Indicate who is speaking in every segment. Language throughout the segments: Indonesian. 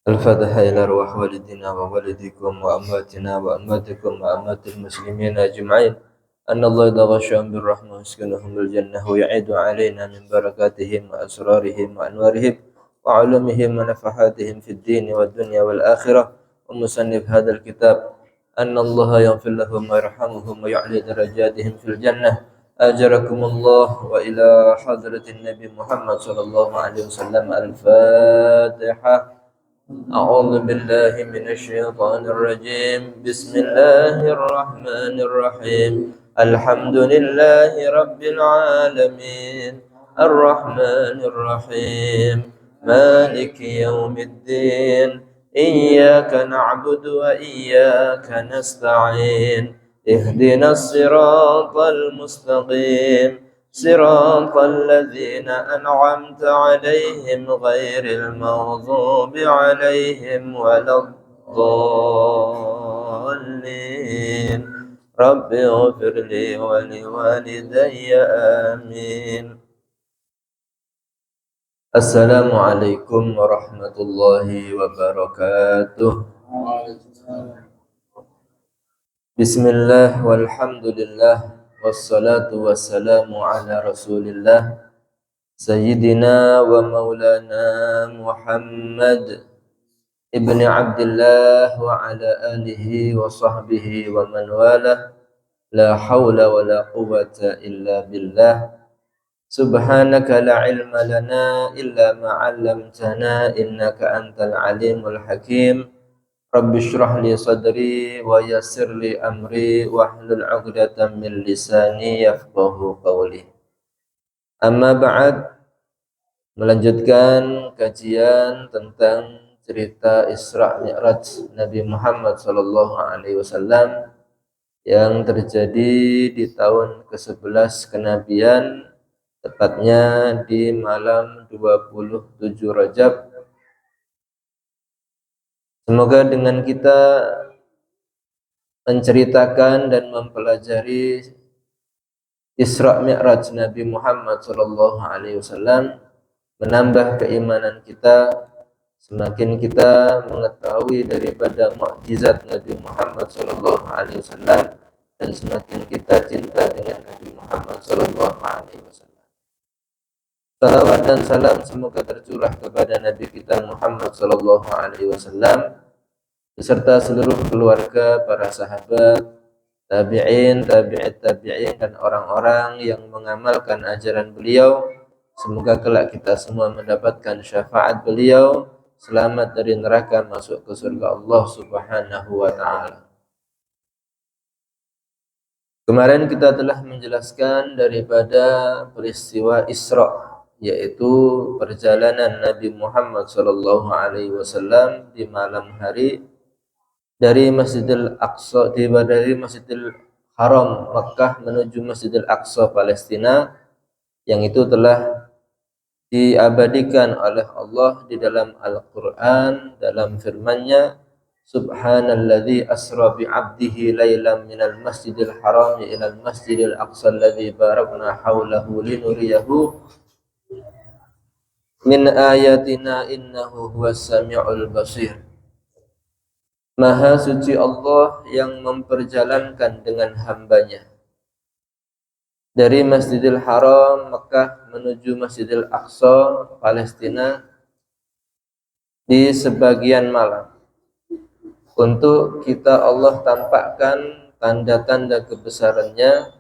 Speaker 1: الفاتحة إلى أرواح والدنا ووالديكم وأمواتنا وأمواتكم وأموات المسلمين أجمعين أن الله إذا غشاهم بالرحمة يسكنهم الجنة ويعيد علينا من بركاتهم وأسرارهم وأنوارهم وعلومهم ونفحاتهم في الدين والدنيا والآخرة. ومصنف هذا الكتاب أن الله يغفر لهم ويرحمهم ويعلي درجاتهم في الجنة. أجركم الله. وإلى حضرة النبي محمد صلى الله عليه وسلم الفاتحة. أعوذ بالله من الشيطان الرجيم. بسم الله الرحمن الرحيم. الحمد لله رب العالمين الرحمن الرحيم مالك يوم الدين إياك نعبد وإياك نستعين اهدنا الصراط المستقيم صراط الذين أنعمت عليهم غير المغضوب عليهم ولا الضالين رب اغفر لي ولوالدي آمين. السلام عليكم ورحمة الله وبركاته. بسم الله والحمد لله والصلاة والسلام على رسول الله سيدنا ومولانا محمد ابن عبد الله وعلى آله وصحبه ومن والاه. لا حول ولا قوة إلا بالله. سبحانك لا علم لنا إلا ما علمتنا إنك أنت العليم الحكيم. رب اشرح لي صدري ويسر لي أمري واحلل عقدة من لساني يفقه قولي. Amma ba'd, melanjutkan kajian tentang cerita Isra Mi'raj Nabi Muhammad sallallahu alaihi wasallam yang terjadi di tahun ke-11 kenabian, tepatnya di malam 27 Rajab. Semoga dengan kita menceritakan dan mempelajari Isra Mi'raj Nabi Muhammad sallallahu alaihi wasallam menambah keimanan kita, semakin kita mengetahui daripada mukjizat Nabi Muhammad sallallahu alaihi wasallam, dan semakin kita cinta dengan Nabi Muhammad sallallahu alaihi wasallam. Salawat dan salam semoga tercurah kepada Nabi kita Muhammad sallallahu alaihi wasallam beserta seluruh keluarga, para sahabat, tabi'in, tabi'it tabi'in, dan orang-orang yang mengamalkan ajaran beliau. Semoga kelak kita semua mendapatkan syafaat beliau, selamat dari neraka, masuk ke surga Allah Subhanahu wa ta'ala. Kemarin kita telah menjelaskan daripada peristiwa Isra, yaitu perjalanan Nabi Muhammad sallallahu alaihi wasallam di malam hari dari Masjidil Aqsa, dari Masjidil Haram Makkah menuju Masjidil Aqsa Palestina, yang itu telah diabadikan oleh Allah di dalam Al-Quran, dalam firman-Nya, Subhanalladzi asra bi'abdihi laylan minal masjidil haram ilal masjidil aqsa alladzi barakna haulahu linuriyahu min ayatina innahu huwas sami'ul basir. Maha suci Allah yang memperjalankan dengan hambanya dari Masjidil Haram Mekah menuju Masjidil Aqsa Palestina di sebagian malam, untuk kita Allah tampakkan tanda-tanda kebesarannya,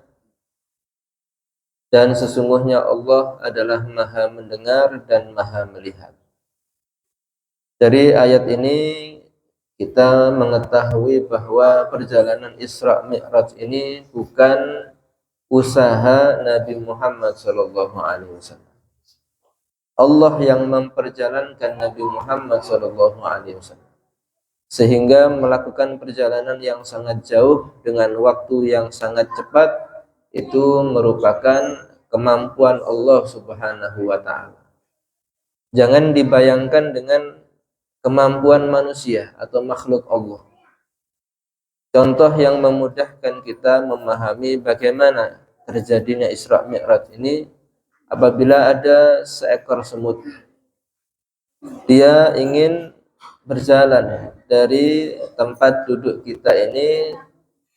Speaker 1: dan sesungguhnya Allah adalah Maha mendengar dan Maha melihat. Dari ayat ini kita mengetahui bahwa perjalanan Isra Mi'raj ini bukan usaha Nabi Muhammad sallallahu alaihi wasallam. Allah yang memperjalankan Nabi Muhammad sallallahu alaihi wasallam sehingga melakukan perjalanan yang sangat jauh dengan waktu yang sangat cepat. Itu merupakan kemampuan Allah Subhanahu wa ta'ala. Jangan dibayangkan dengan kemampuan manusia atau makhluk Allah. Contoh yang memudahkan kita memahami bagaimana terjadinya Isra Mi'raj ini, apabila ada seekor semut Dia ingin berjalan dari tempat duduk kita ini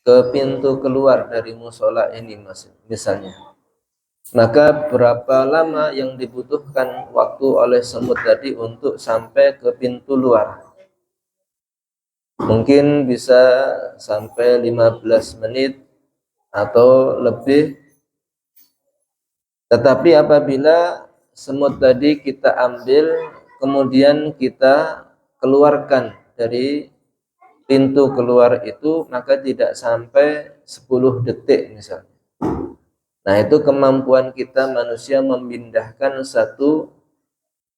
Speaker 1: ke pintu keluar dari musola ini misalnya. Maka berapa lama yang dibutuhkan waktu oleh semut tadi untuk sampai ke pintu luar? Mungkin bisa sampai 15 menit atau lebih. Tetapi apabila semut tadi kita ambil, kemudian kita keluarkan dari pintu keluar itu, maka tidak sampai 10 detik misalnya. Nah, itu kemampuan kita manusia memindahkan satu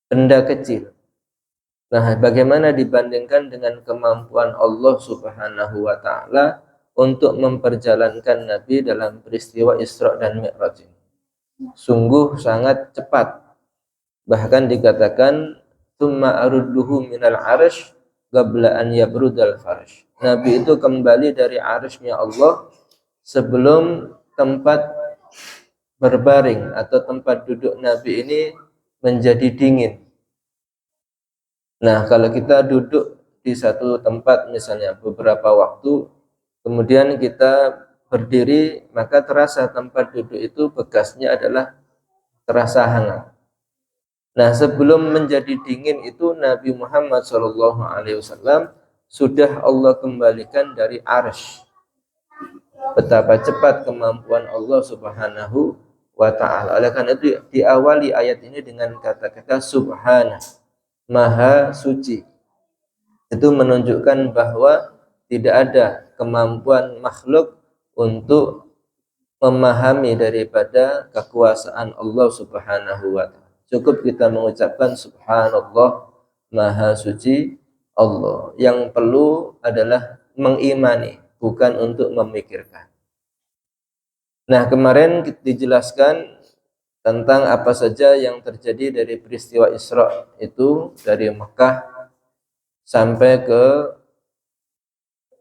Speaker 1: benda kecil. Nah, bagaimana dibandingkan dengan kemampuan Allah Subhanahu wa taala untuk memperjalankan Nabi dalam peristiwa Isra dan Mi'raj ini? Sungguh sangat cepat. Bahkan dikatakan tsumma arudduhu minal arsh qabla an yabrudal farsh. Nabi itu kembali dari arshnya Allah sebelum tempat berbaring atau tempat duduk Nabi ini menjadi dingin. Nah, kalau kita duduk di satu tempat misalnya beberapa waktu, kemudian kita berdiri, maka terasa tempat duduk itu bekasnya adalah terasa hangat. Nah, sebelum menjadi dingin itu Nabi Muhammad SAW sudah Allah kembalikan dari arsy. Betapa cepat kemampuan Allah Subhanahu wa taala. Oleh karena itu diawali ayat ini dengan kata-kata subhana, maha suci. Itu menunjukkan bahwa tidak ada kemampuan makhluk untuk memahami daripada kekuasaan Allah Subhanahu wa taala. Cukup kita mengucapkan subhanallah, maha suci Allah. Yang perlu adalah mengimani, bukan untuk memikirkan. Nah, kemarin dijelaskan tentang apa saja yang terjadi dari peristiwa Isra itu dari Mekah sampai ke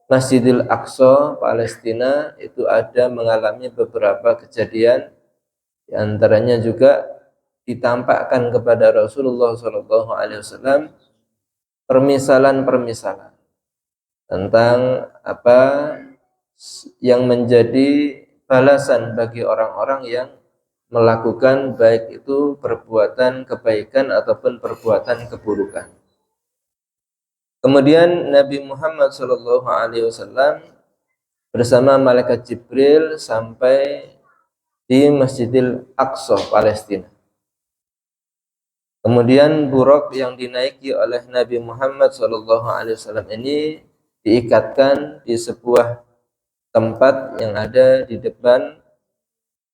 Speaker 1: Masjidil Aqsa Palestina. Itu ada mengalami beberapa kejadian, di antaranya juga ditampakkan kepada Rasulullah SAW permisalan-permisalan tentang apa yang menjadi balasan bagi orang-orang yang melakukan baik itu perbuatan kebaikan ataupun perbuatan keburukan. Kemudian Nabi Muhammad SAW bersama malaikat Jibril sampai di Masjidil Aqsa Palestina. Kemudian buruk yang dinaiki oleh Nabi Muhammad SAW ini diikatkan di sebuah tempat yang ada di depan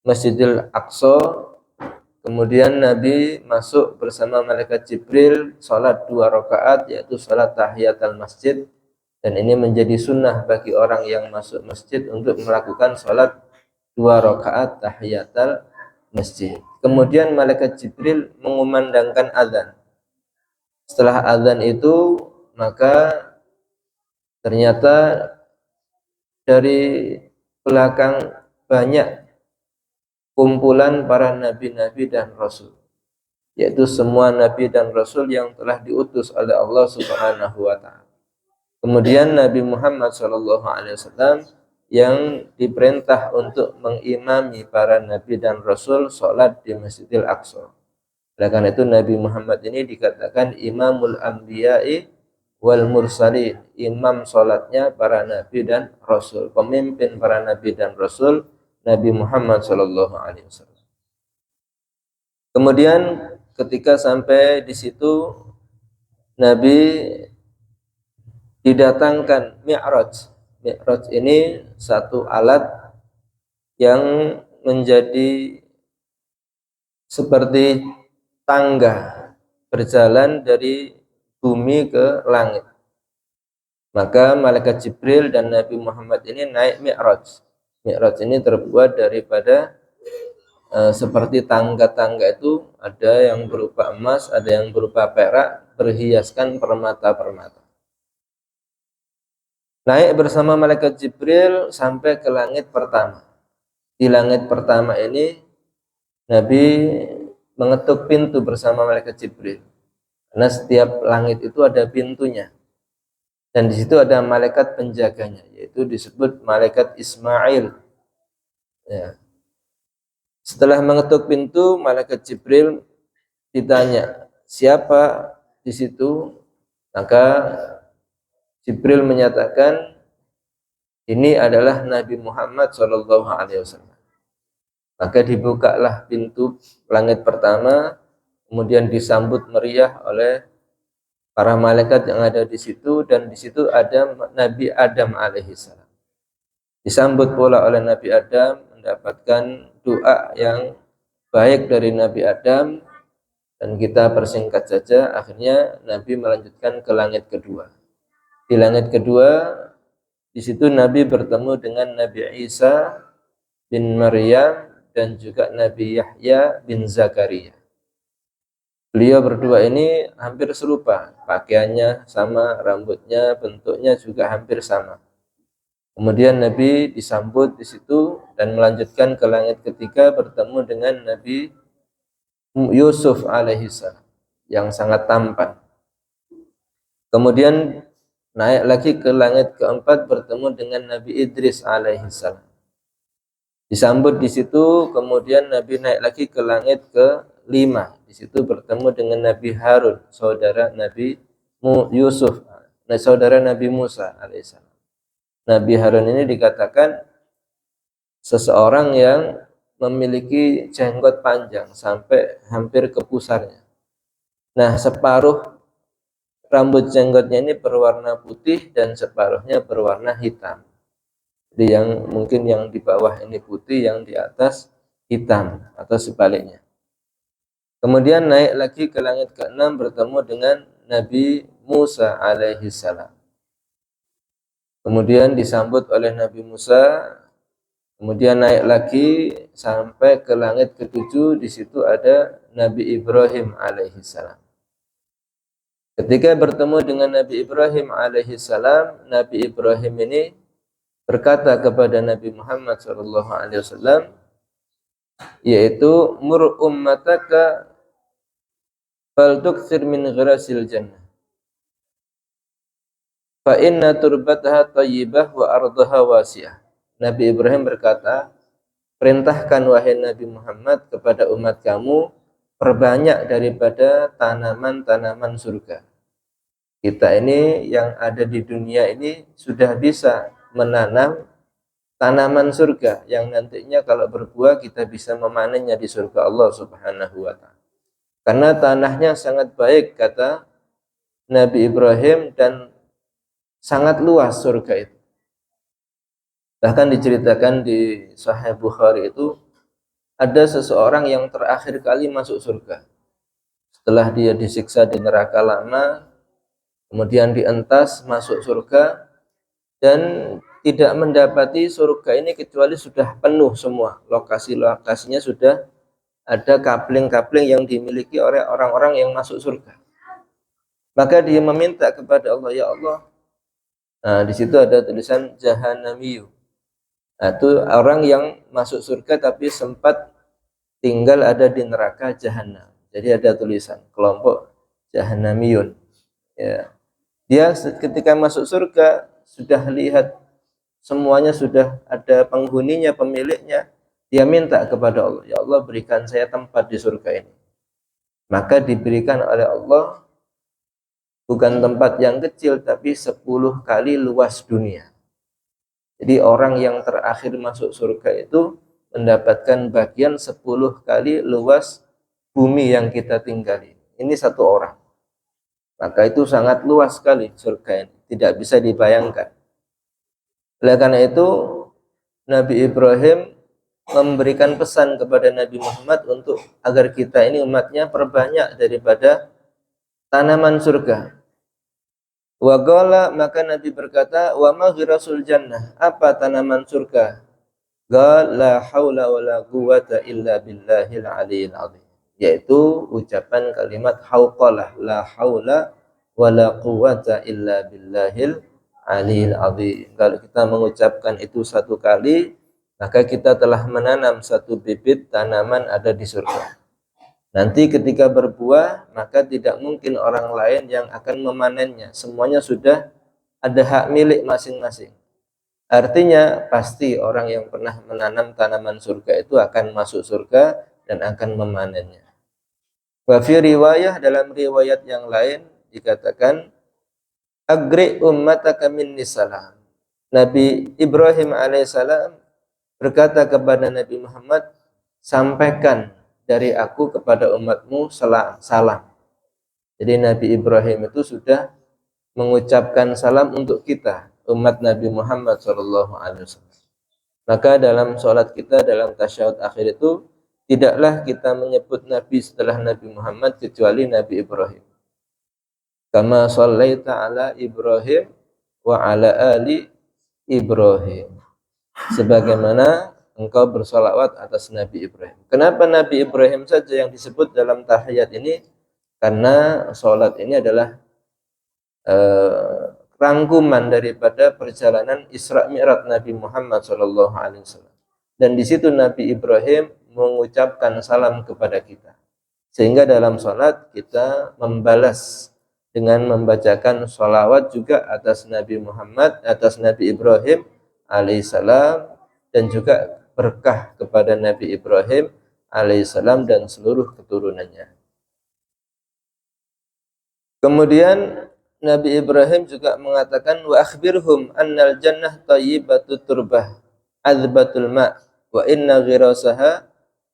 Speaker 1: Masjidil Aqsa. Kemudian Nabi masuk bersama malaikat Jibril, sholat 2 rakaat, yaitu sholat tahiyatul masjid. Dan ini menjadi sunnah bagi orang yang masuk masjid untuk melakukan sholat 2 rakaat tahiyatul masjid. Kemudian malaikat Jibril mengumandangkan azan. Setelah azan itu, maka ternyata dari belakang banyak kumpulan para nabi-nabi dan rasul, yaitu semua nabi dan rasul yang telah diutus oleh Allah Subhanahu wa taala. Kemudian Nabi Muhammad SAW yang diperintah untuk mengimami para nabi dan rasul sholat di Masjidil Aqsa. Oleh karena itu Nabi Muhammad ini dikatakan Imamul Anbiya'i wal Mursalin, imam sholatnya para nabi dan rasul, pemimpin para nabi dan rasul, Nabi Muhammad SAW. Kemudian ketika sampai di situ, Nabi didatangkan Mi'raj. Mi'raj ini satu alat yang menjadi seperti tangga berjalan dari bumi ke langit. Maka malaikat Jibril dan Nabi Muhammad ini naik Mi'raj. Mi'raj ini terbuat daripada seperti tangga-tangga itu, ada yang berupa emas, ada yang berupa perak, berhiaskan permata-permata. Naik bersama malaikat Jibril sampai ke langit pertama. Di langit pertama ini Nabi mengetuk pintu bersama malaikat Jibril. Karena setiap langit itu ada pintunya. Dan di situ ada malaikat penjaganya, yaitu disebut malaikat Ismail. Ya. Setelah mengetuk pintu, malaikat Jibril ditanya, siapa di situ? Maka Jibril menyatakan, ini adalah Nabi Muhammad SAW. Maka dibukalah pintu langit pertama, kemudian disambut meriah oleh para malaikat yang ada di situ, dan di situ ada Nabi Adam alaihissalam. Disambut pula oleh Nabi Adam, mendapatkan doa yang baik dari Nabi Adam, dan kita persingkat saja, akhirnya Nabi melanjutkan ke langit kedua. Di langit kedua, di situ Nabi bertemu dengan Nabi Isa bin Maryam dan juga Nabi Yahya bin Zakaria. Beliau berdua ini hampir serupa, pakaiannya sama, rambutnya, bentuknya juga hampir sama. Kemudian Nabi disambut di situ dan melanjutkan ke langit ketiga bertemu dengan Nabi Yusuf alaihissalam yang sangat tampan. Kemudian naik lagi ke langit keempat bertemu dengan Nabi Idris alaihissalam. Disambut di situ, kemudian Nabi naik lagi ke langit ke-5. Di situ bertemu dengan Nabi Harun, saudara Nabi Yusuf, saudara Nabi Musa alaihissalam. Nabi Harun ini dikatakan seseorang yang memiliki jenggot panjang sampai hampir ke pusarnya. Nah, separuh rambut jenggotnya ini berwarna putih dan separuhnya berwarna hitam. Jadi yang mungkin yang di bawah ini putih, yang di atas hitam atau sebaliknya. Kemudian naik lagi ke langit ke-6 bertemu dengan Nabi Musa alaihissalam. Kemudian disambut oleh Nabi Musa. Kemudian naik lagi sampai ke langit ke-7, di situ ada Nabi Ibrahim alaihissalam. Ketika bertemu dengan Nabi Ibrahim alaihissalam, Nabi Ibrahim ini berkata kepada Nabi Muhammad SAW, yaitu mur ummataka fal tukthir min ghirasil jannah fa inna turbataha thayyibah wa ardaha wasi'ah. Nabi Ibrahim berkata, perintahkan wahai Nabi Muhammad kepada umat kamu, perbanyak daripada tanaman-tanaman surga. Kita ini yang ada di dunia ini sudah bisa menanam tanaman surga yang nantinya kalau berbuah kita bisa memanennya di surga Allah Subhanahu wa taala. Karena tanahnya sangat baik kata Nabi Ibrahim dan sangat luas surga itu. Bahkan diceritakan di Sahih Bukhari itu ada seseorang yang terakhir kali masuk surga. Setelah dia disiksa di neraka lama, kemudian dientas masuk surga, dan tidak mendapati surga ini kecuali sudah penuh semua. Lokasi-lokasinya sudah ada kapling-kapling yang dimiliki oleh orang-orang yang masuk surga. Maka dia meminta kepada Allah, ya Allah. Nah, di situ ada tulisan Jahannamiyu. Nah, itu orang yang masuk surga tapi sempat tinggal ada di neraka Jahannam. Jadi ada tulisan kelompok Jahannamiyun. Ya. Dia ketika masuk surga sudah lihat semuanya sudah ada penghuninya, pemiliknya. Dia minta kepada Allah, ya Allah berikan saya tempat di surga ini. Maka diberikan oleh Allah bukan tempat yang kecil tapi 10 kali luas dunia. Jadi orang yang terakhir masuk surga itu mendapatkan bagian 10 kali luas bumi yang kita tinggali. Ini satu orang. Maka itu sangat luas sekali surga ini, tidak bisa dibayangkan. Oleh karena itu Nabi Ibrahim memberikan pesan kepada Nabi Muhammad untuk agar kita ini umatnya perbanyak daripada tanaman surga. Wa qala, maka Nabi berkata, wa ma ghirasul jannah, apa tanaman surga? Qala la haula wala quwata illa billahil aliyil azim, yaitu ucapan kalimat hauqalah, la haula wala quwata illa billahil aliyil azim. Kalau kita mengucapkan itu satu kali, maka kita telah menanam satu bibit tanaman ada di surga. Nanti ketika berbuah, maka tidak mungkin orang lain yang akan memanennya. Semuanya sudah ada hak milik masing-masing. Artinya pasti orang yang pernah menanam tanaman surga itu akan masuk surga dan akan memanennya. Wa fi riwayah, dalam riwayat yang lain dikatakan, agri ummataka minni salam. Nabi Ibrahim alaihissalam berkata kepada Nabi Muhammad, sampaikan dari aku kepada umatmu salam. Jadi Nabi Ibrahim itu sudah mengucapkan salam untuk kita, umat Nabi Muhammad SAW. Maka dalam sholat kita, dalam tasyahud akhir itu, tidaklah kita menyebut Nabi setelah Nabi Muhammad kecuali Nabi Ibrahim. Kama shallaita ala Ibrahim wa ala ali Ibrahim. Sebagaimana engkau bersolawat atas Nabi Ibrahim. Kenapa Nabi Ibrahim saja yang disebut dalam tahiyat ini? Karena sholat ini adalah rangkuman daripada perjalanan Isra Mi'raj Nabi Muhammad SAW. Dan di situ Nabi Ibrahim mengucapkan salam kepada kita. Sehingga dalam sholat kita membalas dengan membacakan sholawat juga atas Nabi Muhammad, atas Nabi Ibrahim alaihissalam, dan juga berkah kepada Nabi Ibrahim alaihissalam dan seluruh keturunannya. Kemudian Nabi Ibrahim juga mengatakan, wa akhbirhum annal jannah thayyibatu turbah azbatul ma' wa inna ghirasaha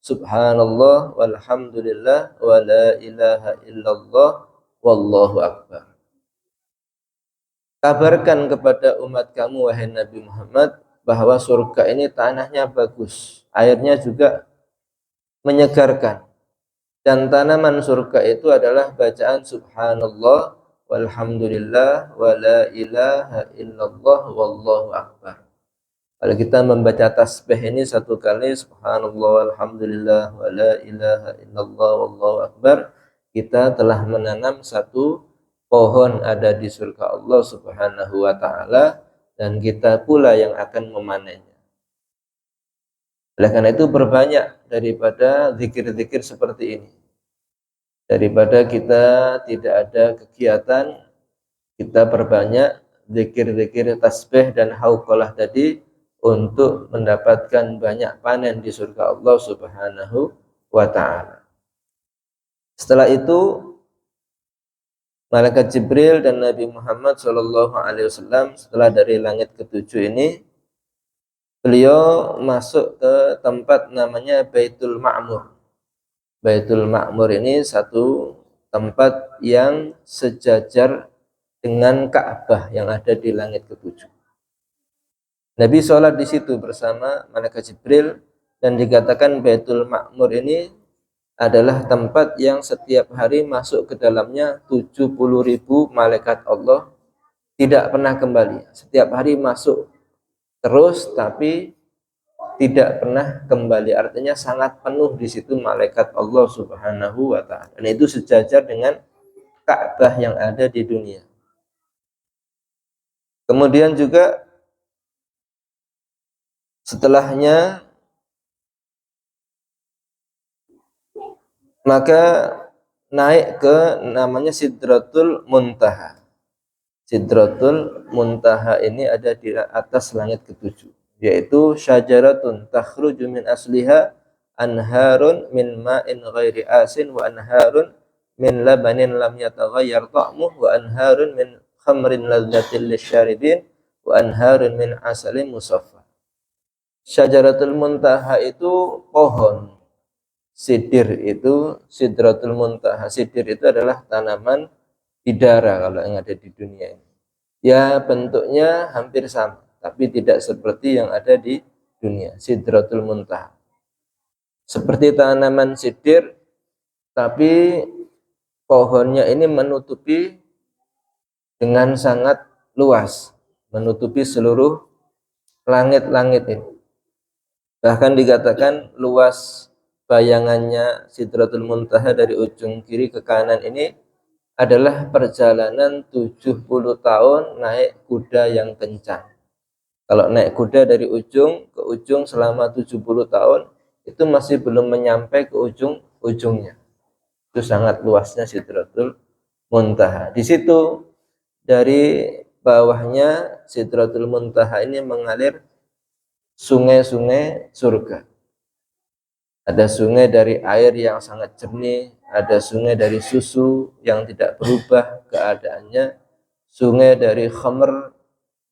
Speaker 1: subhanallah walhamdulillah wa la ilaha illallah wallahu akbar. Kabarkan kepada umat kamu wahai Nabi Muhammad bahwa surga ini tanahnya bagus, airnya juga menyegarkan, dan tanaman surga itu adalah bacaan subhanallah walhamdulillah wa la ilaha illallah wallahu akbar. Kalau kita membaca tasbih ini satu kali, subhanallah walhamdulillah wa la ilaha illallah wallahu akbar, kita telah menanam satu pohon ada di surga Allah Subhanahu wa taala, dan kita pula yang akan memanennya. Oleh karena itu berbanyak daripada zikir-zikir seperti ini. Daripada kita tidak ada kegiatan, kita perbanyak zikir-zikir tasbih dan hauqalah tadi untuk mendapatkan banyak panen di surga Allah Subhanahu wa taala. Setelah itu Malaikat Jibril dan Nabi Muhammad SAW setelah dari langit ketujuh ini, beliau masuk ke tempat namanya Baitul Ma'mur. Baitul Ma'mur ini satu tempat yang sejajar dengan Ka'bah yang ada di langit ketujuh. Nabi sholat di situ bersama Malaikat Jibril, dan dikatakan Baitul Ma'mur ini adalah tempat yang setiap hari masuk ke dalamnya 70.000 malaikat Allah, tidak pernah kembali. Setiap hari masuk terus tapi tidak pernah kembali. Artinya sangat penuh di situ malaikat Allah Subhanahu wa taala. Dan itu sejajar dengan Ka'bah yang ada di dunia. Kemudian juga setelahnya maka naik ke namanya Sidratul Muntaha. Sidratul Muntaha ini ada di atas langit ketujuh, yaitu syajaratun takhruju min asliha anharun min ma'in ghairi asin wa anharun min labanin lam yataghayyar ta'muh wa anharun min khamrin ladzatil lisyaribin wa anharun min asalin musaffa. Syajaratul Muntaha itu pohon. Sidir itu Sidratul Muntaha. Sidir itu adalah tanaman bidara kalau yang ada di dunia ini. Ya bentuknya hampir sama, tapi tidak seperti yang ada di dunia. Sidratul Muntaha. Seperti tanaman sidir, tapi pohonnya ini menutupi dengan sangat luas, menutupi seluruh langit-langit ini. Bahkan dikatakan luas bayangannya Sidratul Muntaha dari ujung kiri ke kanan ini adalah perjalanan 70 tahun naik kuda yang kencang. Kalau naik kuda dari ujung ke ujung selama 70 tahun, itu masih belum menyampai ke ujung-ujungnya. Itu sangat luasnya Sidratul Muntaha. Di situ dari bawahnya Sidratul Muntaha ini mengalir sungai-sungai surga. Ada sungai dari air yang sangat jernih, ada sungai dari susu yang tidak berubah keadaannya, sungai dari khamr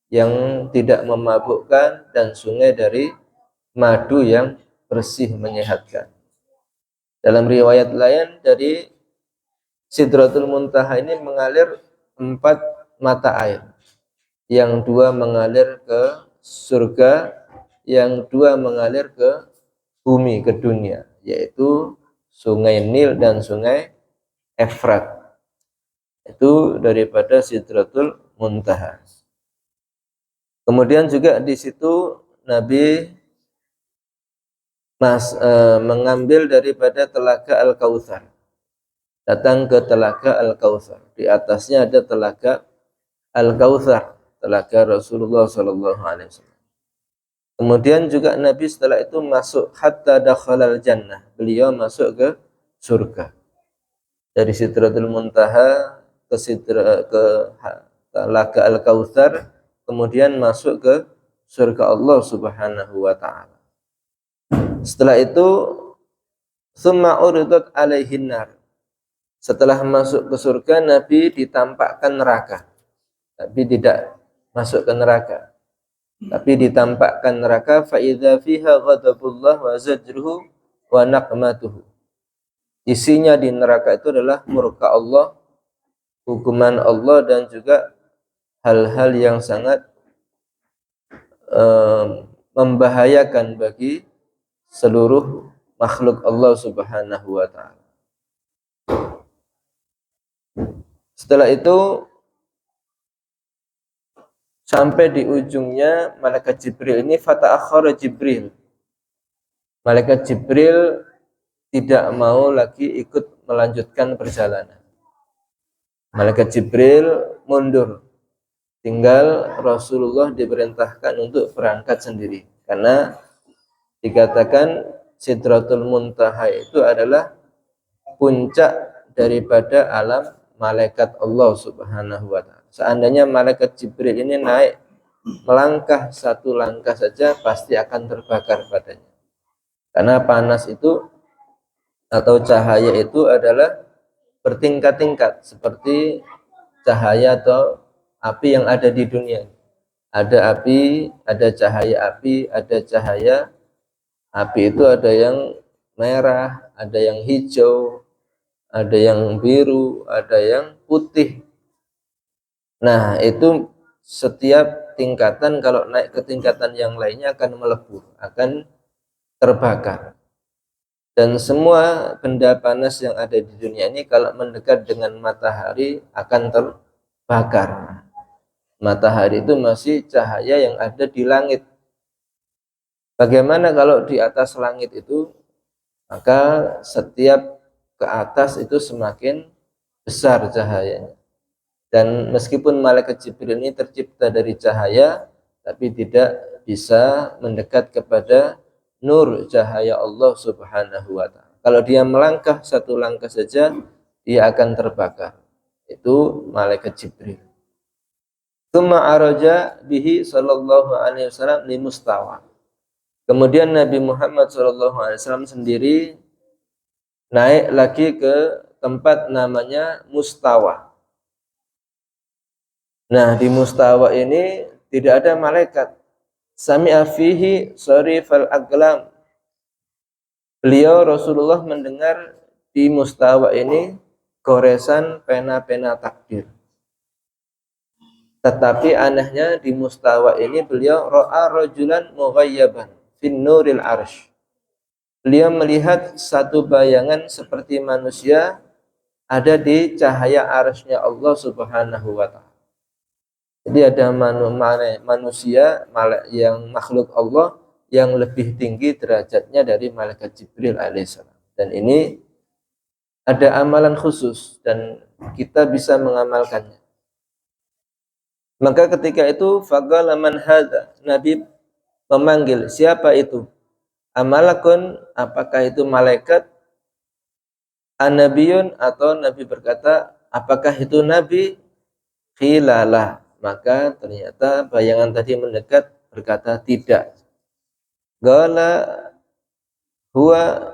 Speaker 1: yang tidak memabukkan, dan sungai dari madu yang bersih menyehatkan. Dalam riwayat lain dari Sidratul Muntaha ini mengalir 4 mata air, yang 2 mengalir ke surga, yang 2 mengalir ke bumi, ke dunia, yaitu sungai Nil dan sungai Efrat. Itu daripada Sidratul Muntaha. Kemudian juga di situ Nabi mengambil daripada telaga Al-Kautsar. Datang ke telaga Al-Kautsar. Di atasnya ada telaga Al-Kautsar, telaga Rasulullah sallallahu alaihi wasallam. Kemudian juga Nabi setelah itu masuk hatta dakhalal jannah. Beliau masuk ke surga. Dari Sidratul Muntaha ke telaga Al-Kautsar, kemudian masuk ke surga Allah Subhanahu wa taala. Setelah itu summa uridat alaihin nar. Setelah masuk ke surga, Nabi ditampakkan neraka. Tapi tidak masuk ke neraka, tapi ditampakkan neraka. Fa idza fiha ghadabullah wa zajruhu wa naqmatuhu. Isinya di neraka itu adalah murka Allah, hukuman Allah, dan juga hal-hal yang sangat membahayakan bagi seluruh makhluk Allah Subhanahu wa taala. Setelah itu sampai di ujungnya malaikat Jibril ini, fata'akhkhara Jibril. Malaikat Jibril tidak mau lagi ikut melanjutkan perjalanan. Malaikat Jibril mundur. Tinggal Rasulullah diperintahkan untuk berangkat sendiri. Karena dikatakan Sidratul Muntaha itu adalah puncak daripada alam malaikat Allah Subhanahu wa taala. Seandainya malaikat Jibril ini naik melangkah 1 langkah saja, pasti akan terbakar badannya. Karena panas itu atau cahaya itu adalah bertingkat-tingkat, seperti cahaya atau api yang ada di dunia. Ada api, ada cahaya api, ada cahaya api itu ada yang merah, ada yang hijau, ada yang biru, ada yang putih. Nah, itu setiap tingkatan kalau naik ke tingkatan yang lainnya akan melebur, akan terbakar. Dan semua benda panas yang ada di dunia ini kalau mendekat dengan matahari akan terbakar. Matahari itu masih cahaya yang ada di langit. Bagaimana kalau di atas langit itu? Maka setiap ke atas itu semakin besar cahayanya. Dan meskipun malaikat Jibril ini tercipta dari cahaya, tapi tidak bisa mendekat kepada nur cahaya Allah Subhanahu wa taala. Kalau dia melangkah 1 langkah saja, dia akan terbakar. Itu malaikat Jibril. Tsumma araja bihi sallallahu alaihi wasallam li mustawa. Kemudian Nabi Muhammad sallallahu alaihi wasallam sendiri naik lagi ke tempat namanya Mustawa. Nah, di Mustawa ini tidak ada malaikat. Sami'a fihi sarifal aqlam. Beliau Rasulullah mendengar di Mustawa ini goresan pena-pena takdir. Tetapi anehnya di Mustawa ini beliau ra'a rajulan mughayyaban fin nuril arsh. Beliau melihat satu bayangan seperti manusia ada di cahaya arsy-Nya Allah Subhanahu wa taala. Jadi ada manusia yang makhluk Allah yang lebih tinggi derajatnya dari malaikat Jibril alaihissalam. Dan ini ada amalan khusus dan kita bisa mengamalkannya. Maka ketika itu faqala man hadza, Nabi memanggil, siapa itu? Amalakun, apakah itu malaikat? An-nabiyun atau Nabi berkata, apakah itu Nabi? Khilalah. Maka ternyata bayangan tadi mendekat berkata tidak. Qala huwa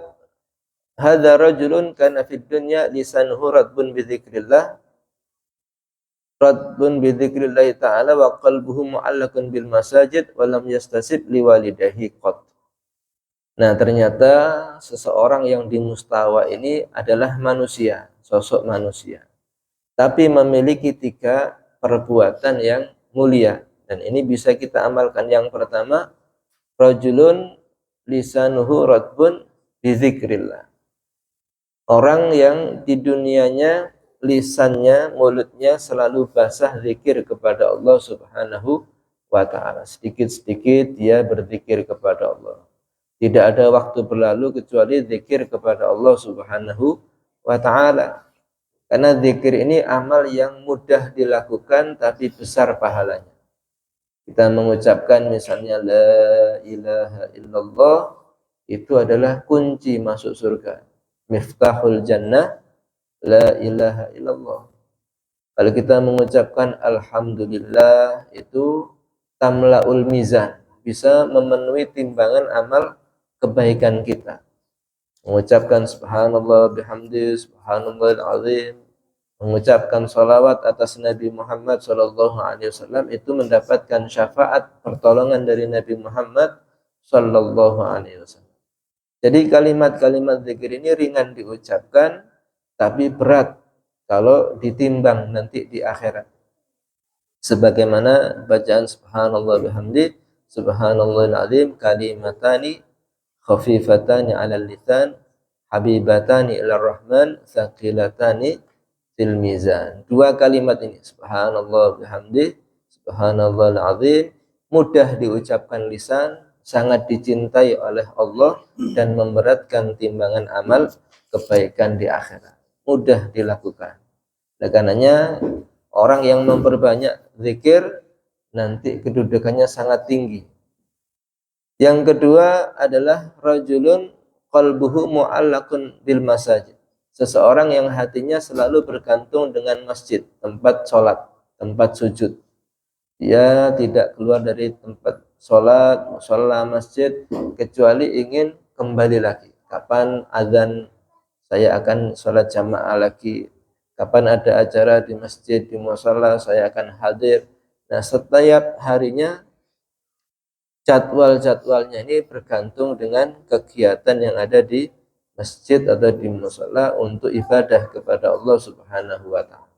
Speaker 1: hadza rajulun kana fid dunya lisanuhu radbun bi dzikrillah ta'ala wa qalbuhu mu'allaqun bil masajid wa lam yastasib liwalidayhi qat. Nah, ternyata seseorang yang di mustawa ini adalah manusia, sosok manusia. Tapi memiliki 3 perbuatan yang mulia. Dan ini bisa kita amalkan. Yang pertama, rajulun lisanuhu radbun bizikrillah. Orang yang di dunianya lisannya, mulutnya selalu basah zikir kepada Allah Subhanahu wa ta'ala. Sedikit-sedikit dia berzikir kepada Allah. Tidak ada waktu berlalu kecuali zikir kepada Allah Subhanahu wa ta'ala. Karena zikir ini amal yang mudah dilakukan tapi besar pahalanya. Kita mengucapkan misalnya la ilaha illallah, itu adalah kunci masuk surga. Miftahul jannah la ilaha illallah. Kalau kita mengucapkan alhamdulillah, itu tamlaul mizan, bisa memenuhi timbangan amal kebaikan kita. Mengucapkan subhanallah bihamdi, subhanallahil azim, mengucapkan salawat atas Nabi Muhammad SAW, itu mendapatkan syafaat pertolongan dari Nabi Muhammad SAW. Jadi kalimat-kalimat zikir ini ringan diucapkan, tapi berat kalau ditimbang nanti di akhirat. Sebagaimana bacaan subhanallah bihamdi, subhanallahil azim, kalimatani khafifatani 'alal lisan, habibatani ilar rahman, tsaqilatani fil mizan. 2 kalimat ini, subhanallah bihamdi, subhanallahil azim, mudah diucapkan lisan, sangat dicintai oleh Allah dan memberatkan timbangan amal kebaikan di akhirat. Mudah dilakukan. Oleh karenanya orang yang memperbanyak zikir nanti kedudukannya sangat tinggi. Yang kedua adalah rajulun qalbuhu mu'allaqun bil masajid. Seseorang yang hatinya selalu bergantung dengan masjid, tempat sholat, tempat sujud. Dia tidak keluar dari tempat sholat, mushola, masjid, kecuali ingin kembali lagi. Kapan azan saya akan sholat jamaah lagi, kapan ada acara di masjid, di mushola, saya akan hadir. Nah, setiap harinya jadwal-jadwalnya ini bergantung dengan kegiatan yang ada di masjid atau di mushola untuk ibadah kepada Allah Subhanahu wa ta'ala.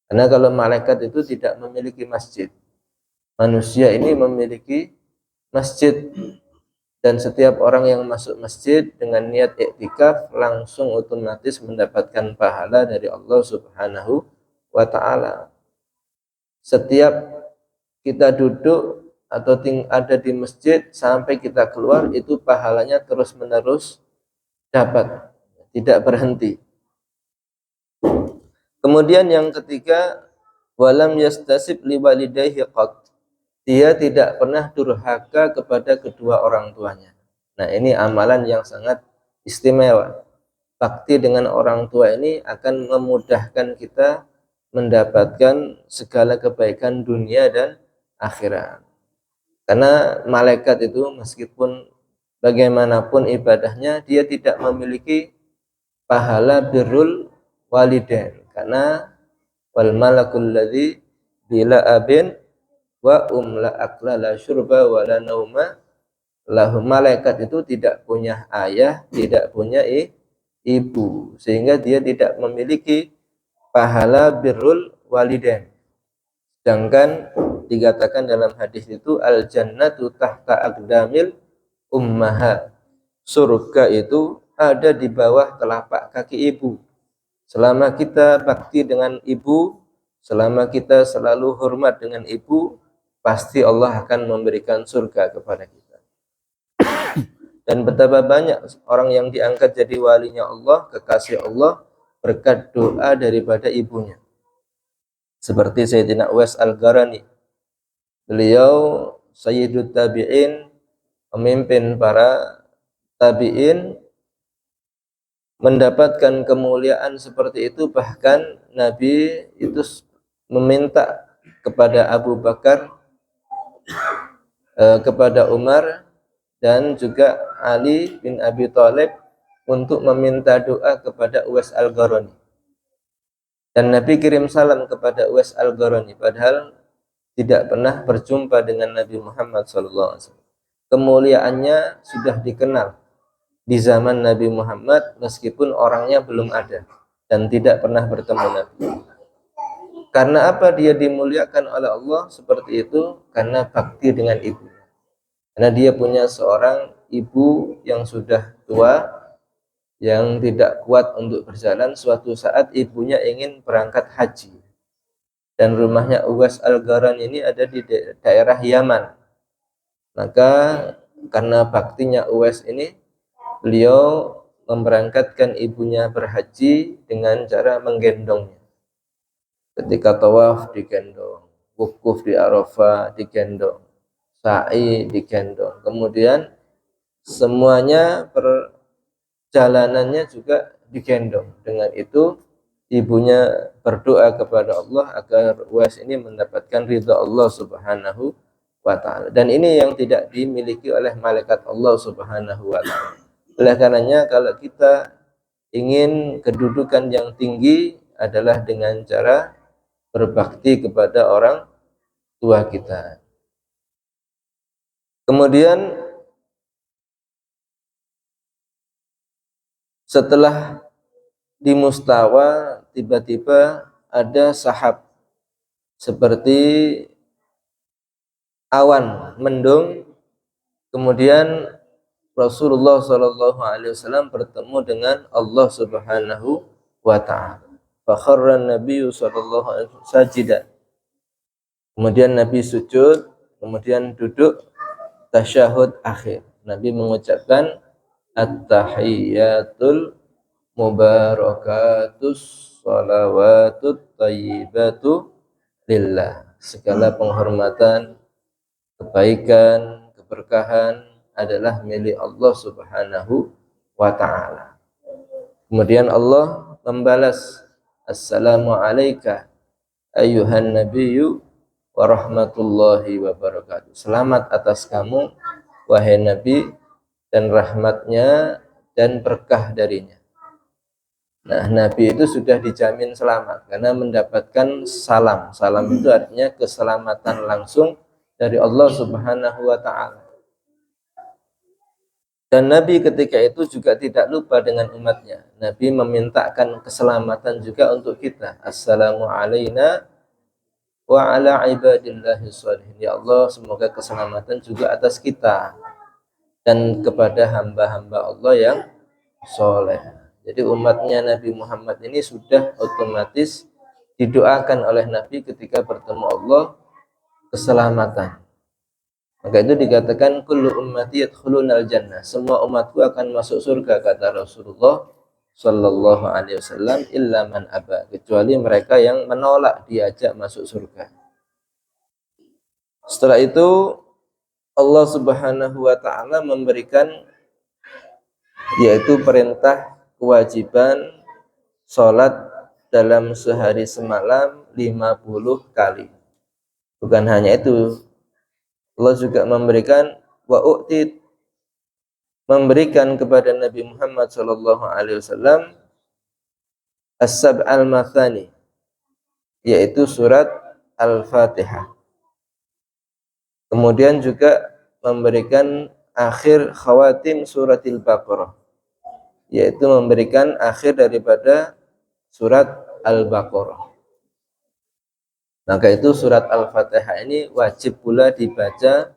Speaker 1: Karena kalau malaikat itu tidak memiliki masjid, manusia ini memiliki masjid, dan setiap orang yang masuk masjid dengan niat iktikaf langsung otomatis mendapatkan pahala dari Allah Subhanahu wa ta'ala. Setiap kita duduk atau ada di masjid sampai kita keluar, itu pahalanya terus menerus dapat, tidak berhenti. Kemudian yang ketiga, walam yastasib liwalidayhi qat. Dia tidak pernah durhaka kepada kedua orang tuanya. Nah, ini amalan yang sangat istimewa. Bakti dengan orang tua ini akan memudahkan kita mendapatkan segala kebaikan dunia dan akhirat. Karena malaikat itu meskipun bagaimanapun ibadahnya, dia tidak memiliki pahala birrul walidain. Karena wal malakul ladzi bila abin wa la akla la syurba wa la nauma lahu. Malaikat itu tidak punya ayah, tidak punya ibu, sehingga dia tidak memiliki pahala birrul walidain. Sedangkan dikatakan dalam hadis itu al jannatu tahta aqdamil ummahat. Surga itu ada di bawah telapak kaki ibu. Selama kita bakti dengan ibu, selama kita selalu hormat dengan ibu, pasti Allah akan memberikan surga kepada kita. Dan betapa banyak orang yang diangkat jadi walinya Allah, kekasih Allah, berkat doa daripada ibunya. Seperti Sayyidina Uwais Al-Qarani. Beliau Sayyidut Tabi'in, pemimpin para tabi'in, mendapatkan kemuliaan seperti itu. Bahkan Nabi itu meminta kepada Abu Bakar, kepada Umar, dan juga Ali bin Abi Thalib untuk meminta doa kepada Uwais Al-Qarani. Dan Nabi kirim salam kepada Uwais Al-Qarani, padahal tidak pernah berjumpa dengan Nabi Muhammad SAW. Kemuliaannya sudah dikenal di zaman Nabi Muhammad meskipun orangnya belum ada dan tidak pernah bertemu Nabi. Karena apa dia dimuliakan oleh Allah seperti itu? Karena bakti dengan ibu. Karena dia punya seorang ibu yang sudah tua, yang tidak kuat untuk berjalan. Suatu saat ibunya ingin berangkat haji, dan rumahnya Uwais Al-Qarani ini ada di daerah Yaman. Maka karena baktinya Uwais ini, beliau memberangkatkan ibunya berhaji dengan cara menggendongnya. Ketika tawaf digendong, wukuf di Arafah digendong, sa'i digendong, kemudian semuanya perjalanannya juga digendong. Dengan itu ibunya berdoa kepada Allah agar Uwais ini mendapatkan ridha Allah Subhanahu wa ta'ala. Dan ini yang tidak dimiliki oleh malaikat Allah Subhanahu wa ta'ala. Oleh karenanya kalau kita ingin kedudukan yang tinggi adalah dengan cara berbakti kepada orang tua kita. Kemudian setelah di Mustawa, tiba-tiba ada sahab seperti awan mendung. Kemudian Rasulullah SAW bertemu dengan Allah Subhanahu wa ta'ala. Fakharra Nabi SAW sajidah. Kemudian Nabi sujud, kemudian duduk tasyahud akhir. Nabi mengucapkan at-tahiyyatul mubarakatus salawatut tayyibatu lillah. Segala penghormatan, kebaikan, keberkahan adalah milik Allah Subhanahu wa ta'ala. Kemudian Allah membalas, assalamu alayka ayyuhan nabiyyu wa rahmatullahi wa barakatuh. Selamat atas kamu wahai Nabi, dan rahmatnya dan berkah darinya. Nah, Nabi itu sudah dijamin selamat karena mendapatkan salam. Salam itu artinya keselamatan langsung dari Allah Subhanahu wa ta'ala. Dan Nabi ketika itu juga tidak lupa dengan umatnya. Nabi memintakan keselamatan juga untuk kita. Assalamu alayna wa ala ibadillahi sholihin. Ya Allah, semoga keselamatan juga atas kita dan kepada hamba-hamba Allah yang soleh. Jadi umatnya Nabi Muhammad ini sudah otomatis didoakan oleh Nabi ketika bertemu Allah keselamatan. Maka itu dikatakan kullu ummati yadkhulunal jannah. Semua umatku akan masuk surga, kata Rasulullah sallallahu alaihi wasallam, illa man aba, kecuali mereka yang menolak diajak masuk surga. Setelah itu Allah Subhanahu wa ta'ala memberikan yaitu perintah kewajiban sholat dalam sehari semalam 50 kali. Bukan hanya itu, Allah juga memberikan memberikan kepada Nabi Muhammad SAW as-sab'al mathani, yaitu surat Al-Fatihah. Kemudian juga memberikan akhir khawatim suratil Baqarah, yaitu memberikan akhir daripada surat Al-Baqarah. Maka itu surat Al-Fatihah ini wajib pula dibaca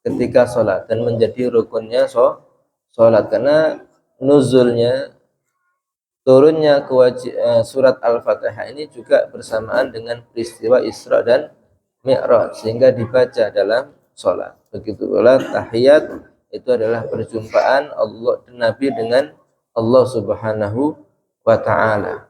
Speaker 1: ketika sholat dan menjadi rukunnya sholat, karena nuzulnya, turunnya surat Al-Fatihah ini juga bersamaan dengan peristiwa Isra dan Mi'raj, sehingga dibaca dalam sholat. Begitu pula tahiyat, itu adalah perjumpaan Allah dan Nabi dengan Allah Subhanahu wa ta'ala.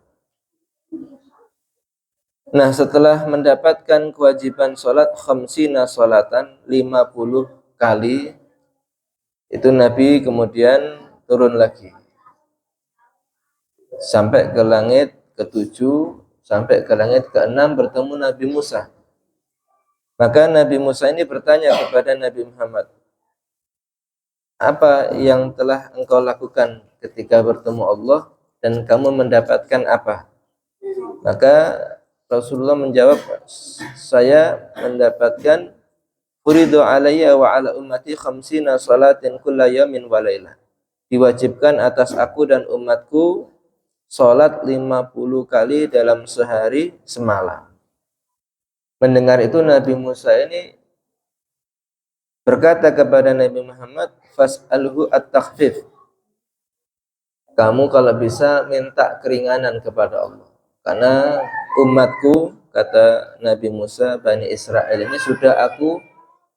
Speaker 1: Nah, setelah mendapatkan kewajiban sholat khamsina sholatan, 50 kali, itu Nabi kemudian turun lagi. sampai ke langit ketujuh, sampai ke langit keenam bertemu Nabi Musa. Maka Nabi Musa ini bertanya kepada Nabi Muhammad, apa yang telah engkau lakukan ketika bertemu Allah dan kamu mendapatkan apa? Maka Rasulullah menjawab, saya mendapatkan furidu alayya wa ala ummati khamsina salatin kulla yamin wa laylah. Diwajibkan atas aku dan umatku salat 50 kali dalam sehari semalam. Mendengar itu Nabi Musa ini berkata kepada Nabi Muhammad, fas'alhu at-takhfif. Kamu kalau bisa minta keringanan kepada Allah. Karena umatku, kata Nabi Musa, Bani Israel ini sudah aku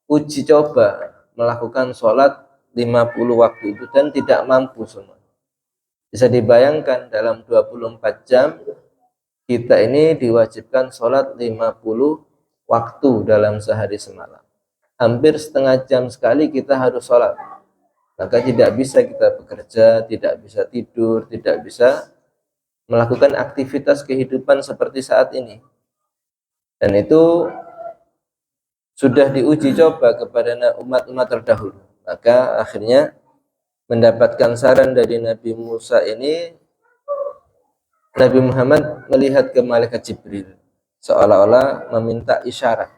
Speaker 1: uji coba melakukan sholat 50 waktu itu dan tidak mampu semua. Bisa dibayangkan dalam 24 jam kita ini diwajibkan sholat 50 waktu dalam sehari semalam. Hampir setengah jam sekali kita harus sholat. Maka tidak bisa kita bekerja, tidak bisa tidur, tidak bisa melakukan aktivitas kehidupan seperti saat ini. Dan itu sudah diuji coba kepada umat-umat terdahulu. Maka akhirnya mendapatkan saran dari Nabi Musa ini, Nabi Muhammad melihat ke malaikat Jibril seolah-olah meminta isyarat.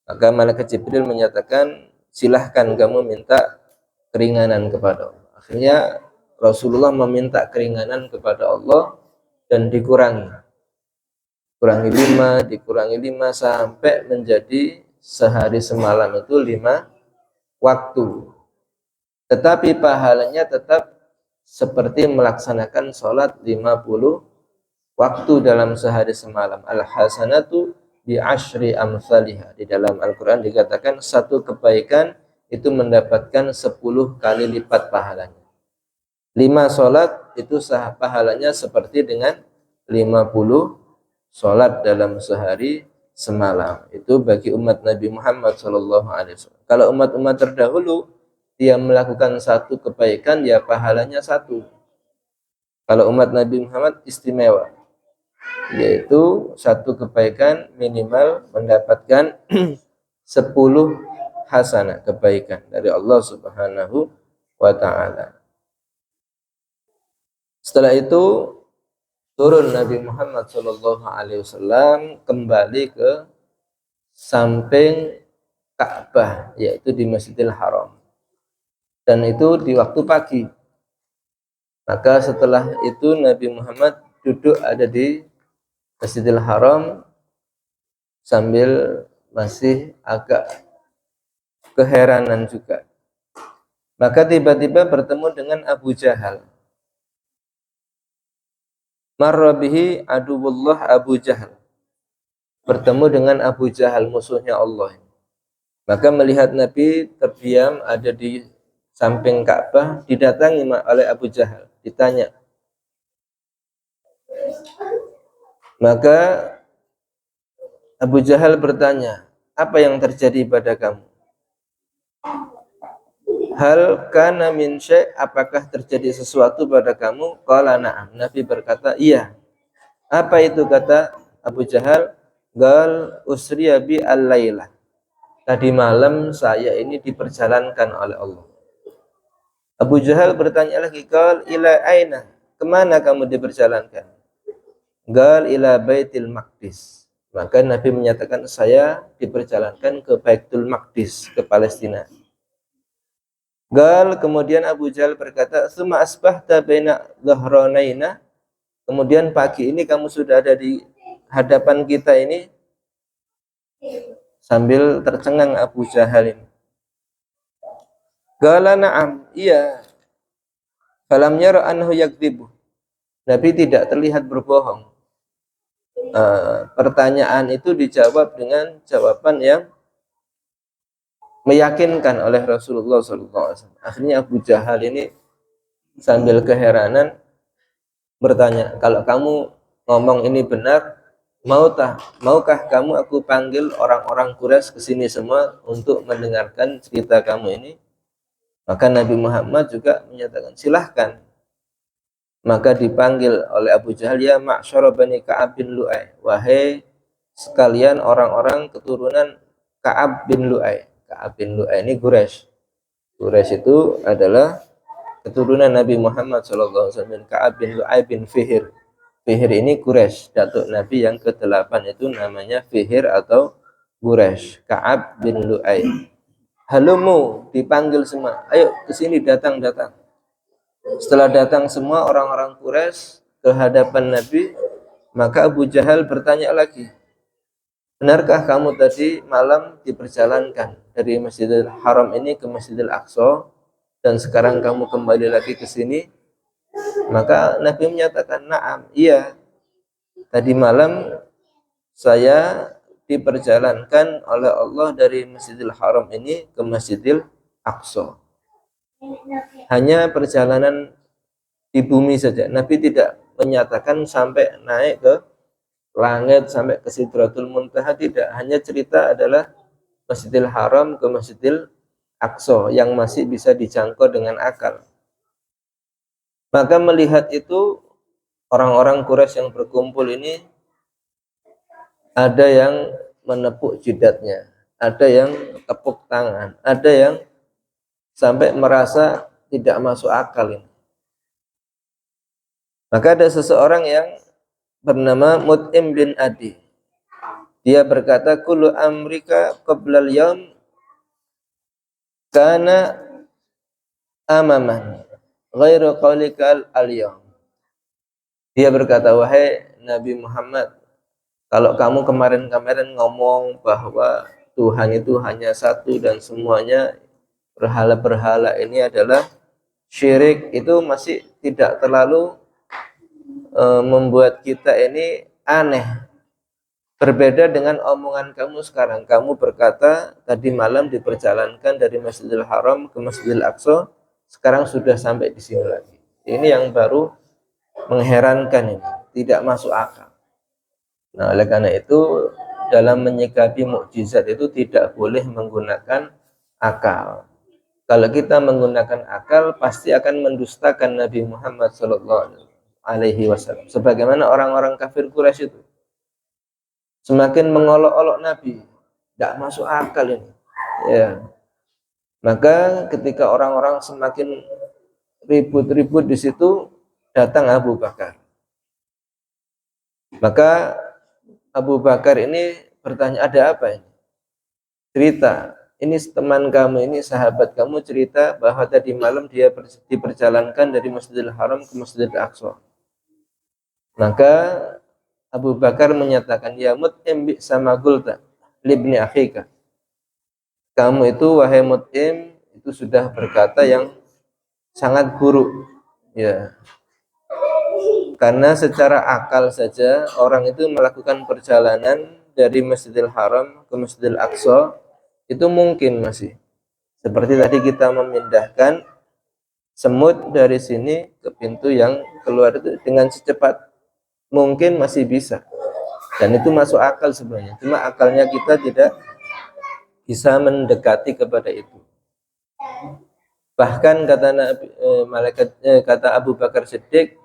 Speaker 1: Maka malaikat Jibril menyatakan, silahkan kamu minta keringanan kepada Allah. Akhirnya Rasulullah meminta keringanan kepada Allah dan dikurangi 5 sampai menjadi sehari semalam itu 5 waktu. Tetapi pahalanya tetap seperti melaksanakan sholat 50 waktu dalam sehari semalam. Al-hasanatu bi asyri amsalihha. Di dalam Al-Quran dikatakan satu kebaikan itu mendapatkan 10 kali lipat pahalanya. 5 sholat itu pahalanya seperti dengan 50 sholat dalam sehari semalam. Itu bagi umat Nabi Muhammad SAW. Kalau umat-umat terdahulu, dia melakukan satu kebaikan, ya pahalanya 1. Kalau umat Nabi Muhammad istimewa, yaitu satu kebaikan minimal mendapatkan 10 hasanah kebaikan dari Allah Subhanahu wa ta'ala. Setelah itu turun Nabi Muhammad SAW kembali ke samping Ka'bah, yaitu di Masjidil Haram, dan itu di waktu pagi. Maka setelah itu Nabi Muhammad duduk ada di Masjidil Haram sambil masih agak keheranan juga. Maka tiba-tiba bertemu dengan Abu Jahal. Marra bihi aduwullah Abu Jahal. Bertemu dengan Abu Jahal, musuhnya Allah. Maka melihat Nabi terdiam ada di samping Ka'bah, didatangi oleh Abu Jahal, ditanya. Maka Abu Jahal bertanya, apa yang terjadi pada kamu? Hal kana min syai', apakah terjadi sesuatu pada kamu? Qala na'am. Nabi berkata, iya. Apa itu, kata Abu Jahal? Gal usriya bi al-lailah. Tadi malam saya ini diperjalankan oleh Allah. Abu Jahal bertanya lagi, qal ila aina? Kemana kamu diperjalankan? Gal ila Baitul Maqdis. Maka Nabi menyatakan, saya diperjalankan ke Baitul Maqdis, ke Palestina. Gal, kemudian Abu Jahal berkata, summa asbahta baina dhahranaina. Kemudian pagi ini kamu sudah ada di hadapan kita ini. Sambil tercengang Abu Jahal ini. Gala na'am, iya. Falam yara anhu yakdzibu. Nabi tidak terlihat berbohong. Pertanyaan itu dijawab dengan jawaban yang meyakinkan oleh Rasulullah SAW. Akhirnya Abu Jahal ini sambil keheranan bertanya, kalau kamu ngomong ini benar, maukah kamu aku panggil orang-orang Quraisy ke sini semua untuk mendengarkan cerita kamu ini? Maka Nabi Muhammad juga menyatakan, silahkan. Maka dipanggil oleh Abu Jahal, ya ma'syara bani Ka'ab bin Lu'ay, wahai sekalian orang-orang keturunan Ka'ab bin Lu'ay. Ka'ab bin Lu'ay ini Quraisy. Quraisy itu adalah keturunan Nabi Muhammad SAW. Ka'ab bin Lu'ay bin Fihir. Fihir ini Quraisy, datuk Nabi yang ke-8 itu namanya Fihir atau Quraisy. Ka'ab bin Lu'ay. Halumu, dipanggil semua. Ayo ke sini, datang. Setelah datang semua orang-orang Quraisy ke hadapan Nabi, maka Abu Jahal bertanya lagi, benarkah kamu tadi malam diperjalankan dari Masjidil Haram ini ke Masjidil Aqsa dan sekarang kamu kembali lagi ke sini? Maka Nabi menyatakan, na'am, iya. Tadi malam saya diperjalankan oleh Allah dari Masjidil Haram ini ke Masjidil Aqsa. Hanya perjalanan di bumi saja. Nabi tidak menyatakan sampai naik ke langit, sampai ke Sidratul Muntaha, tidak. Hanya cerita adalah Masjidil Haram ke Masjidil Aqsa yang masih bisa dijangkau dengan akal. Maka melihat itu, orang-orang Quraisy yang berkumpul ini ada yang menepuk jidatnya, ada yang tepuk tangan, ada yang sampai merasa tidak masuk akal ini. Maka ada seseorang yang bernama Mut'im bin Adi. Dia berkata, kullu amrika qabla al-yawm kana amaman ghairu qawlika al-yawm. Dia berkata, wahai Nabi Muhammad, kalau kamu kemarin-kemarin ngomong bahwa Tuhan itu hanya satu dan semuanya berhala-berhala ini adalah syirik, itu masih tidak terlalu membuat kita ini aneh. Berbeda dengan omongan kamu sekarang. Kamu berkata tadi malam diperjalankan dari Masjidil Haram ke Masjidil Aqsa, sekarang sudah sampai di sini lagi. Ini yang baru mengherankan, ini tidak masuk akal. Nah, oleh karena itu dalam menyikapi mukjizat itu tidak boleh menggunakan akal. Kalau kita menggunakan akal pasti akan mendustakan Nabi Muhammad SAW. Sebagaimana orang-orang kafir Quraisy itu semakin mengolok-olok Nabi, tidak masuk akal ini. Ya. Maka ketika orang-orang semakin ribut-ribut di situ, datang Abu Bakar. Maka Abu Bakar ini bertanya, ada apa ini? Cerita. Ini teman kamu, ini sahabat kamu cerita bahwa tadi malam dia diperjalankan dari Masjidil Haram ke Masjidil Aqsa. Maka Abu Bakar menyatakan, ya Mut'im bi'sama qulta libni akhika. Kamu itu wahai Mut'im itu sudah berkata yang sangat buruk. Ya. Karena secara akal saja orang itu melakukan perjalanan dari Masjidil Haram ke Masjidil Aqsa itu mungkin masih. Seperti tadi kita memindahkan semut dari sini ke pintu yang keluar itu dengan secepat mungkin masih bisa, dan itu masuk akal sebenarnya. Cuma akalnya kita tidak bisa mendekati kepada itu. Bahkan kata Abu Bakar Siddiq,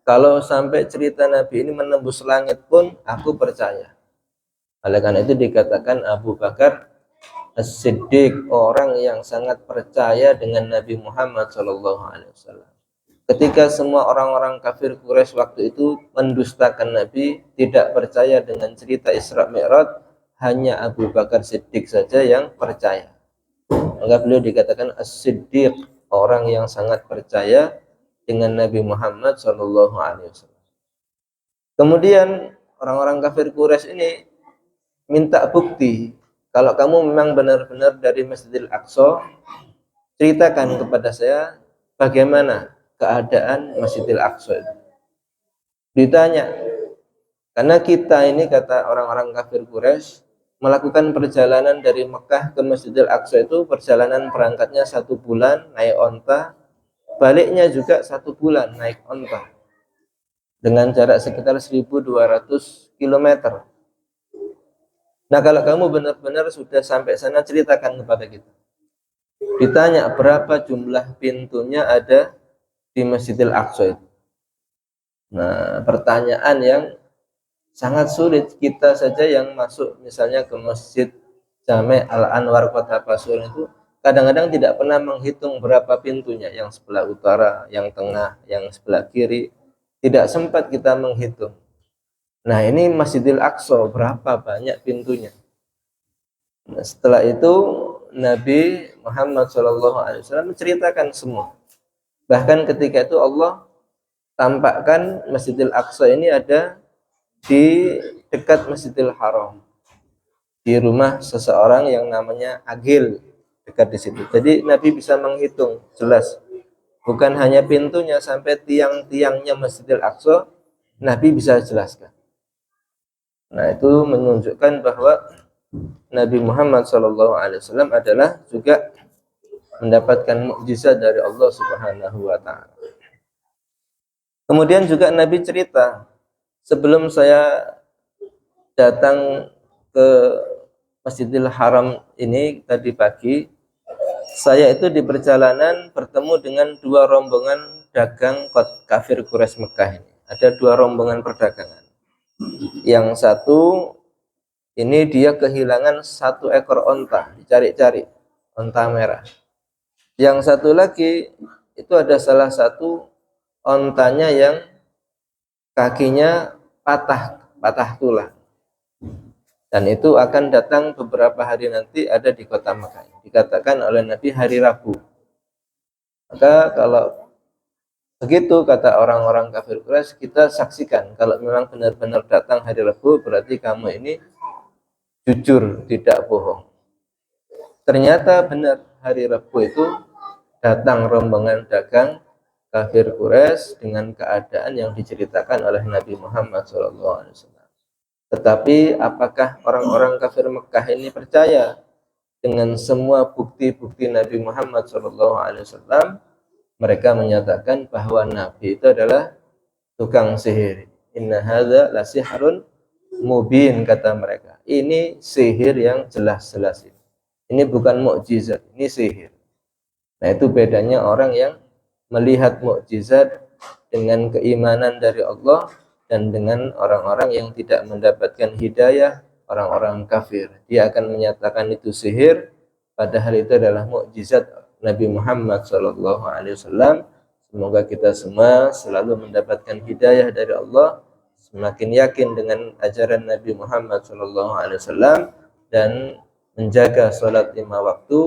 Speaker 1: kalau sampai cerita Nabi ini menembus langit pun aku percaya. Oleh karena itu dikatakan Abu Bakar As-Siddiq, orang yang sangat percaya dengan Nabi Muhammad SAW. Ketika semua orang-orang kafir Quraisy waktu itu mendustakan Nabi, tidak percaya dengan cerita Isra Mi'raj, hanya Abu Bakar Siddiq saja yang percaya. Maka beliau dikatakan As-Siddiq, orang yang sangat percaya dengan Nabi Muhammad SAW. Kemudian orang-orang kafir Quraisy ini minta bukti, kalau kamu memang benar-benar dari Masjidil Aqsa, ceritakan kepada saya bagaimana keadaan Masjidil Aqsa itu. Ditanya, karena kita ini kata orang-orang kafir Quraisy melakukan perjalanan dari Mekah ke Masjidil Aqsa itu perjalanan berangkatnya 1 bulan naik onta, baliknya juga 1 bulan naik onta dengan jarak sekitar 1.200 km. Nah, kalau kamu benar-benar sudah sampai sana, ceritakan kepada kita. Ditanya berapa jumlah pintunya ada di Masjidil Aqsa itu. Nah, pertanyaan yang sangat sulit. Kita saja yang masuk misalnya ke Masjid Jame' Al-Anwar Kota Pasuruan itu kadang-kadang tidak pernah menghitung berapa pintunya, yang sebelah utara, yang tengah, yang sebelah kiri. Tidak sempat kita menghitung. Nah, ini Masjidil Aqsa, berapa banyak pintunya. Nah, setelah itu Nabi Muhammad SAW menceritakan semua. Bahkan ketika itu Allah tampakkan Masjidil Aqsa ini ada di dekat Masjidil Haram, di rumah seseorang yang namanya Agil, dekat di situ. Jadi Nabi bisa menghitung jelas, bukan hanya pintunya, sampai tiang-tiangnya Masjidil Aqsa Nabi bisa jelaskan. Nah, itu menunjukkan bahwa Nabi Muhammad SAW adalah juga mendapatkan mukjizat dari Allah Subhanahu wa taala. Kemudian juga Nabi cerita, sebelum saya datang ke Masjidil Haram ini tadi pagi, saya itu di perjalanan bertemu dengan dua rombongan dagang kafir Quraisy Mekah ini. Ada dua rombongan perdagangan. Yang satu ini dia kehilangan satu ekor onta, dicari-cari, onta merah. Yang satu lagi itu ada salah satu ontanya yang kakinya patah tulang. Dan itu akan datang beberapa hari nanti, ada di kota Mekah. Dikatakan oleh Nabi hari Rabu. Maka kalau begitu kata orang-orang kafir Quraisy, kita saksikan kalau memang benar-benar datang hari Rabu, berarti kamu ini jujur, tidak bohong. Ternyata benar, hari Rabu itu datang rombongan dagang kafir Quraisy dengan keadaan yang diceritakan oleh Nabi Muhammad SAW. Tetapi apakah orang-orang kafir Mekah ini percaya dengan semua bukti-bukti Nabi Muhammad SAW? Mereka menyatakan bahwa Nabi itu adalah tukang sihir. Inna hadza lasihrun mubin, kata mereka. Ini sihir yang jelas-jelas. Ini bukan mukjizat, ini sihir. Nah, itu bedanya orang yang melihat mukjizat dengan keimanan dari Allah dan dengan orang-orang yang tidak mendapatkan hidayah, orang-orang kafir. Dia akan menyatakan itu sihir, padahal itu adalah mukjizat Nabi Muhammad SAW. Semoga kita semua selalu mendapatkan hidayah dari Allah, semakin yakin dengan ajaran Nabi Muhammad SAW, dan menjaga sholat 5 waktu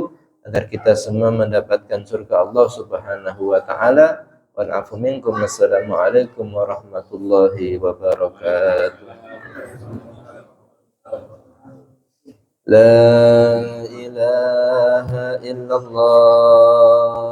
Speaker 1: agar kita semua mendapatkan surga Allah Subhanahu wa taala. Wa'afu minkum. Wassalamualaikum warahmatullahi wabarakatuh. La ilaha illallah.